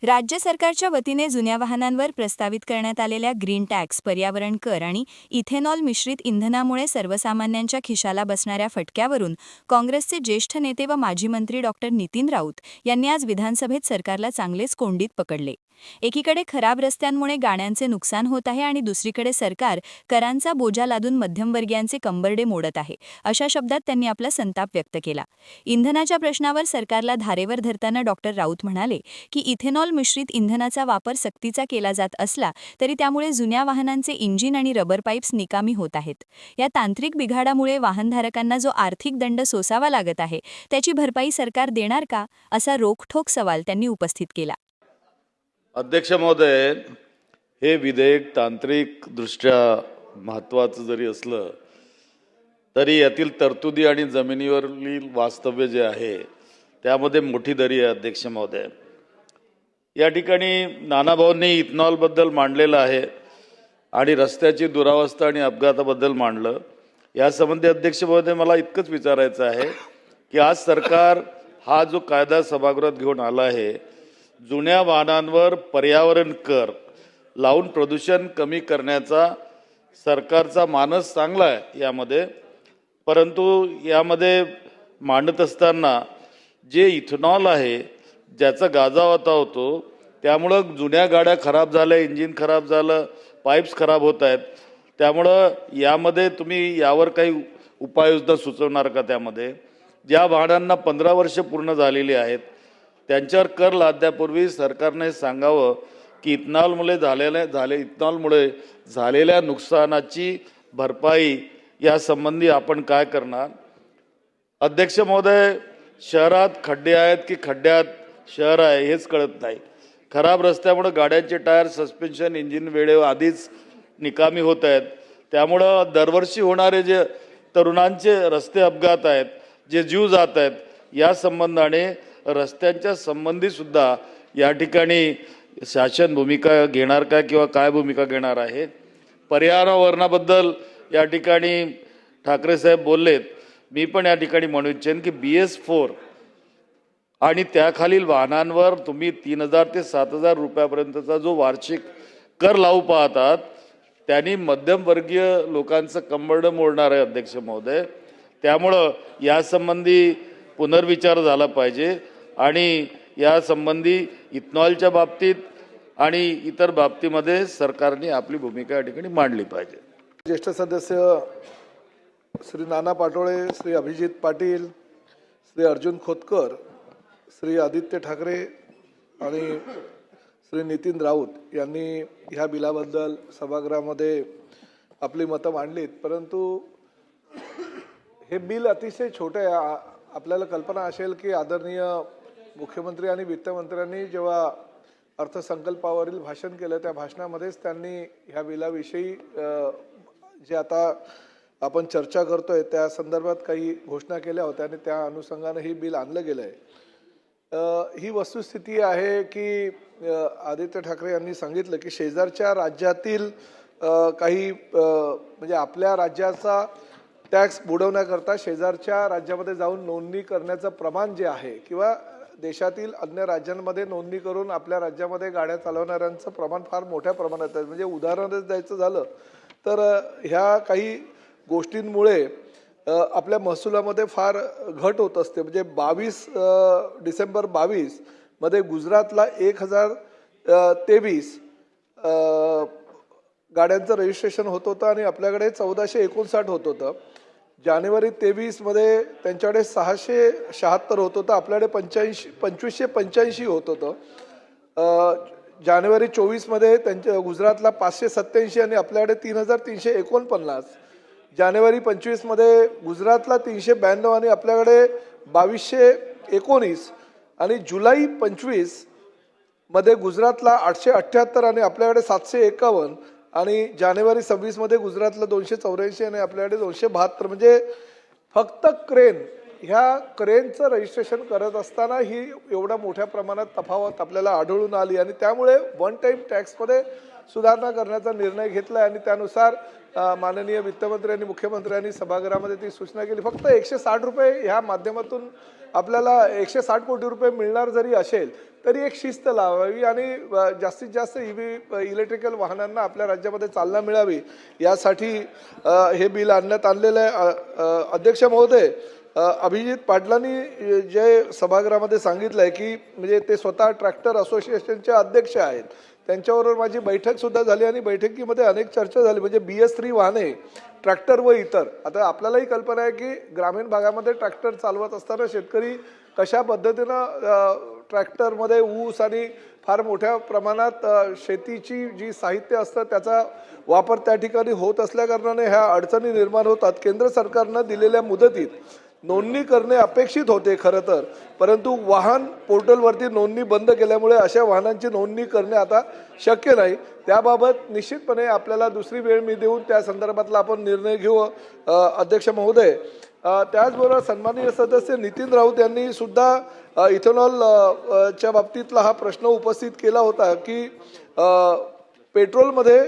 राज्य सरकारच्या वतीने जुन्या वाहनांवर प्रस्तावित करण्यात आलेल्या ग्रीन टॅक्स, पर्यावरण कर आणि इथेनॉल मिश्रित इंधनामुळे सर्वसामान्यांच्या खिशाला बसणाऱ्या फटक्यावरून काँग्रेसचे ज्येष्ठ नेते व माजी मंत्री डॉक्टर नितीन राऊत यांनी आज विधानसभेत सरकारला चांगलेच कोंडीत पकडले। एकीकडे खराब रस्त्यांमुळे गाड्यांचे नुकसान होत आहे आणि दुसरीकडे सरकार करांचा बोजा लादून मध्यमवर्गीयांचे कंबरडे मोडत आहे, अशा शब्दात त्यांनी आपला संताप व्यक्त केला। इंधनाच्या प्रश्नावर सरकारला धारेवर धरताना डॉक्टर राऊत म्हणाले की इथेनॉल मिश्रित इंधनाचा वापर सक्तीचा केला जात असला तरी त्यामुळे जुन्या वाहनांचे इंजिन आणि रबर पाईप्स निकामी होत आहेत। या तांत्रिक बिघाडामुळे वाहनधारकांना जो आर्थिक दंड सोसावा लागत आहे त्याची भरपाई सरकार देणार का, असा रोखठोक सवाल त्यांनी उपस्थित केला। अध्यक्ष महोदय, हे विधेयक तांत्रिक दृष्ट्या महत्त्वाचं जरी असलं तरी यातील तरतुदी आणि जमिनीवरील वास्तव्य जे आहे त्यामध्ये मोठी दरी आहे। अध्यक्ष महोदय, या ठिकाणी नानाभाऊंनी इथेनॉलबद्दल मांडलेलं आहे आणि रस्त्याची दुरावस्था आणि अपघाताबद्दल मांडलं। यासंबंधी अध्यक्ष महोदय मला इतकंच विचारायचं आहे की आज सरकार हा जो कायदा सभागृहात घेऊन आला आहे, जुन्या वाहनांवर पर्यावरण कर लावून प्रदूषण कमी करण्याचा सरकारचा मानस चांगला आहे यामध्ये, परंतु यामध्ये मांडत असताना जे इथेनॉल आहे ज्याचा गाजावाता होतो त्यामुळं जुन्या गाड्या खराब झाल्या, इंजिन खराब झालं, पाईप्स खराब होत आहेत, त्यामुळं यामध्ये तुम्ही यावर काही उपाययोजना सुचवणार का? त्यामध्ये ज्या वाहनांना 15 वर्ष पूर्ण झालेली आहेत त्यांच्यावर कर लादण्यापूर्वी सरकारने सांगावं की इथेनॉलमुळे झालेल्या नुकसानाची भरपाई यासंबंधी आपण काय करणार? अध्यक्ष महोदय, शहरात खड्डे आहेत की खड्ड्यात शहर आहे हेच कळत नाही। खराब रस्त्यामुळे गाड्यांचे टायर, सस्पेन्शन, इंजिन वेळेवर आधीच निकामी होत आहेत, त्यामुळं दरवर्षी होणारे जे तरुणांचे रस्ते अपघात आहेत, जे जीव जात आहेत, या संबंधाने रस्त्यांच्या संबंधी सुद्धा या ठिकाणी शासन भूमिका घेणार का किंवा काय भूमिका घेणार आहे? पर्यावरणाबद्दल या ठिकाणी ठाकरे साहेब बोललेत, मी पण या ठिकाणी म्हणू इच्छेन की BS4 आणि त्याखालील वाहनांवर तुम्ही 3,000 ते 7,000 रुपयापर्यंतचा जो वार्षिक कर लावू पाहतात त्यांनी मध्यमवर्गीय लोकांचं कंबरडं मोडणार आहे। अध्यक्ष महोदय, त्यामुळं यासंबंधी पुनर्विचार झाला पाहिजे आणि यासंबंधी इथेनॉलच्या बाबतीत आणि इतर बाबतीमध्ये सरकारने आपली भूमिका या ठिकाणी मांडली पाहिजे। ज्येष्ठ सदस्य श्री नाना पाटोळे, श्री अभिजित पाटील, श्री अर्जुन खोतकर, श्री आदित्य ठाकरे आणि श्री नितीन राऊत यांनी ह्या बिलाबद्दल सभागृहामध्ये आपली मतं मांडलीत, परंतु हे बिल अतिशय छोटे आहे। आपल्याला कल्पना असेल की आदरणीय मुख्यमंत्री आणि वित्तमंत्र्यांनी जेव्हा अर्थसंकल्पावरील भाषण केलं त्या भाषणामध्येच त्यांनी ह्या बिलाविषयी जे आता आपण चर्चा करतोय त्या संदर्भात काही घोषणा केल्या होत्या आणि त्या अनुषंगाने ही बिल आणलं गेलं आहे। ही वस्तुस्थिती आहे की आदित्य ठाकरे यांनी सांगितलं की शेजारच्या राज्यातील काही म्हणजे आपल्या राज्याचा टॅक्स बुडवण्याकरता शेजारच्या राज्यामध्ये जाऊन नोंदणी करण्याचं प्रमाण जे आहे किंवा देशातील अन्य राज्यांमध्ये नोंदणी करून आपल्या राज्यामध्ये गाड्या चालवणाऱ्यांचं प्रमाण फार मोठ्या प्रमाणात आहे। म्हणजे उदाहरणच द्यायचं झालं तर ह्या काही गोष्टींमुळे आपल्या महसुलामध्ये फार घट होत असते। म्हणजे 22 डिसेंबर 22 मध्ये गुजरातला 1023 गाड्यांचं रजिस्ट्रेशन होत होतं आणि आपल्याकडे 1459 होत होतं। जानेवारी 23 मध्ये त्यांच्याकडे 676 होत होतं, आपल्याकडे 2585 होत होतं। जानेवारी 24 मध्ये त्यांच्या गुजरातला 587 आणि आपल्याकडे 3349। जानेवारी 25 मध्ये गुजरातला 392 आणि आपल्याकडे 2219 आणि जुलै 25 मध्ये गुजरातला 878 आणि आपल्याकडे 751 आणि जानेवारी 26 मध्ये गुजरातला 284 आणि आपल्याकडे 272। म्हणजे फक्त ह्या क्रेनचं रजिस्ट्रेशन करत असताना ही एवढ्या मोठ्या प्रमाणात तफावत आपल्याला आढळून आली आणि त्यामुळे वन टाइम टॅक्समध्ये सुधारणा करण्याचा निर्णय घेतला आणि त्यानुसार माननीय वित्तमंत्री आणि मुख्यमंत्र्यांनी सभागृहामध्ये ती सूचना केली। फक्त 160 रुपये ह्या माध्यमातून आपल्याला 160 कोटी रुपये मिळणार जरी असेल तरी एक शिस्त लावावी आणि जास्तीत जास्त इलेक्ट्रिकल वाहनांना आपल्या राज्यामध्ये चालना मिळावी यासाठी हे बिल आणलेलं आहे. अध्यक्ष महोदय, अभिजित पाटलांनी जे सभागृहामध्ये सांगितलं आहे की म्हणजे ते स्वतः ट्रॅक्टर असोसिएशनचे अध्यक्ष आहेत, त्यांच्याबरोबर माझी बैठकसुद्धा झाली आणि बैठकीमध्ये अनेक चर्चा झाली. म्हणजे BS3 वाहने, ट्रॅक्टर व इतर, आता आपल्यालाही कल्पना आहे की ग्रामीण भागामध्ये ट्रॅक्टर चालवत असताना शेतकरी कशा पद्धतीनं ट्रॅक्टरमध्ये ऊस आणि फार मोठ्या प्रमाणात शेतीची जी साहित्य असतं त्याचा वापर त्या ठिकाणी होत असल्याकारणाने ह्या अडचणी निर्माण होतात. केंद्र सरकारनं दिलेल्या मुदतीत नोंदणी करणे अपेक्षित होते खरं तर, परंतु वाहन पोर्टलवरती नोंदणी बंद केल्यामुळे अशा वाहनांची नोंदणी करणे आता शक्य नाही. त्याबाबत निश्चितपणे आपल्याला दुसरी वेळ मी देऊन त्या संदर्भातला आपण निर्णय घेऊ अध्यक्ष महोदय. त्याचबरोबर सन्माननीय सदस्य नितीन राऊत यांनी सुद्धा इथेनॉल च्या बाबतीतला हा प्रश्न उपस्थित केला होता की पेट्रोलमध्ये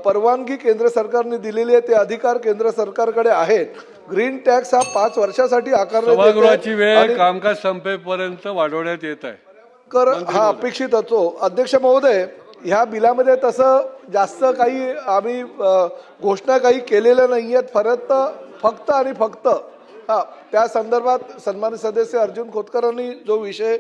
परवानगी केंद्र सरकारने दिलेली आहे, ते अधिकार केंद्र सरकारकडे आहेत. ग्रीन टॅक्स हा 5 वर्षासाठी आकारण्यात सभागृहाची वेळ कामकाज संपेपर्यंत वाढवण्यात येत आहे. कर हा अपेक्षित असतो. अध्यक्ष महोदय, ह्या बिलामध्ये तसं जास्त काही आम्ही घोषणा काही केलेल्या नाही आहेत. फक्त आणि फक्त त्या संदर्भात सन्मानित सदस्य अर्जुन खोतकरांनी जो विषय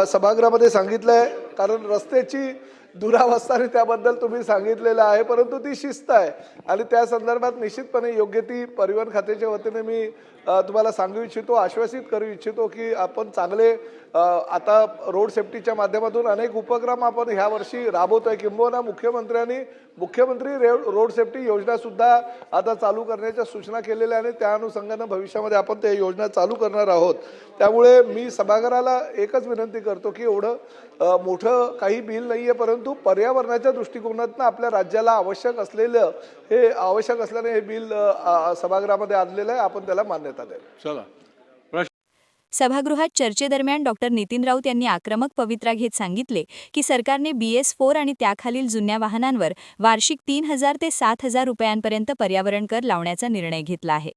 सभागृहामध्ये सांगितला आहे, कारण रस्त्याची दुरावस्था आणि त्याबद्दल तुम्ही सांगितलेलं आहे, परंतु ती शिस्त आहे आणि त्या संदर्भात निश्चितपणे योग्य ती परिवहन खात्याच्या वतीने मी तुम्हाला सांगू इच्छितो, आश्वासित करू इच्छितो की आपण चांगले आता रोड सेफ्टीच्या माध्यमातून अनेक उपक्रम आपण ह्या वर्षी राबवतोय. किंबहुना मुख्यमंत्री रोड सेफ्टी योजना सुद्धा आता चालू करण्याच्या सूचना केलेल्या आणि त्या अनुषंगाने भविष्यामध्ये आपण त्या योजना चालू करणार आहोत. त्यामुळे मी सभागृहाला एकच विनंती करतो की एवढं मोठं काही बिल नाहीये, परंतु पर्यावरणाच्या दृष्टिकोनातून आपल्या राज्याला आवश्यक असल्याने हे बिल सभागृहामध्ये आणलेलं आहे. आपण त्याला मान्यता द्यावी. चला, सभागृहात चर्चेदरम्यान डॉक्टर नितीन राऊत यांनी आक्रमक पवित्रा घेत सांगितले की सरकारने BS4 आणि त्याखालील जुन्या वाहनांवर वार्षिक 3,000 ते 7,000 रुपयांपर्यंत पर्यावरण कर लावण्याचा निर्णय घेतला आहे.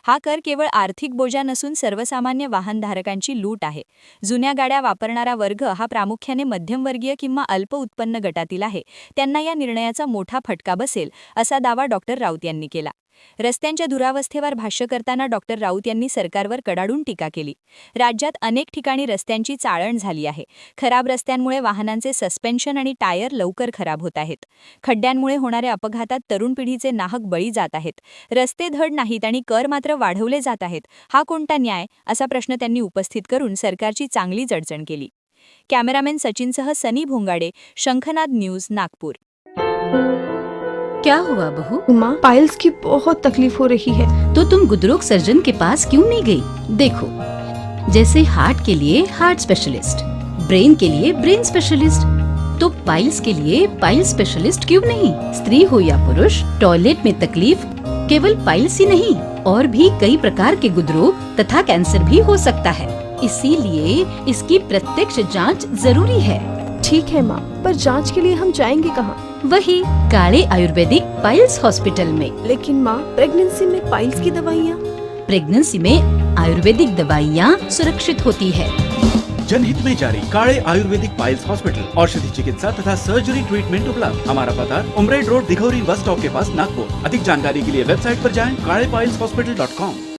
हा कर केवळ आर्थिक बोजा नसून सर्वसामान्य वाहनधारकांची लूट आहे. जुन्या गाड्या वापरणारा वर्ग हा प्रामुख्याने मध्यमवर्गीय किंवा अल्प उत्पन्न गटातील आहे. त्यांना या निर्णयाचा मोठा फटका बसेल असा दावा डॉक्टर राऊत यांनी केला. रस्त्यांच्या दुरावस्थेवर भाष्य करताना डॉक्टर राऊत यांनी सरकारवर कडाडून टीका केली. राज्यात अनेक ठिकाणी रस्त्यांची चाळण झाली आहे. खराब रस्त्यांमुळे वाहनांचे सस्पेन्शन आणि टायर लवकर खराब होत आहेत. खड्ड्यांमुळे होणाऱ्या अपघातात तरुण पिढीचे नाहक बळी जात आहेत. रस्ते धड नाहीत आणि कर मात्र वाढवले जात आहेत. हा कोणता न्याय, असा प्रश्न त्यांनी उपस्थित करून सरकारची चांगली जडचण केली. कॅमेरामॅन सचिनसह सनी भोंगाडे, शंखनाद न्यूज, नागपूर. क्या हुआ बहू? माँ, पाइल्स की बहुत तकलीफ हो रही है। तो तुम गुदरोग सर्जन के पास क्यों नहीं गई? देखो, जैसे हार्ट के लिए हार्ट स्पेशलिस्ट, ब्रेन के लिए ब्रेन स्पेशलिस्ट, तो पाइल्स के लिए पाइल्स स्पेशलिस्ट क्यों नहीं? स्त्री हो या पुरुष, टॉयलेट में तकलीफ केवल पाइल्स ही नहीं और भी कई प्रकार के गुदरोग तथा कैंसर भी हो सकता है। इसीलिए इसकी प्रत्यक्ष जांच जरूरी है। ठीक है माँ, पर जांच के लिए हम जाएंगे कहाँ? वही काले आयुर्वेदिक पाइल्स हॉस्पिटल में। लेकिन माँ, प्रेगनेंसी में पाइल्स की दवाइयाँ? प्रेगनेंसी में आयुर्वेदिक दवाइयाँ सुरक्षित होती है। जनहित में जारी काले आयुर्वेदिक पाइल्स हॉस्पिटल, औषधि चिकित्सा तथा सर्जरी ट्रीटमेंट उपलब्ध। हमारा पता उमरेड रोड, दिघौरी बस स्टॉप के पास, नागपुर। अधिक जानकारी के लिए वेबसाइट पर जाएं kalepileshhospital.com।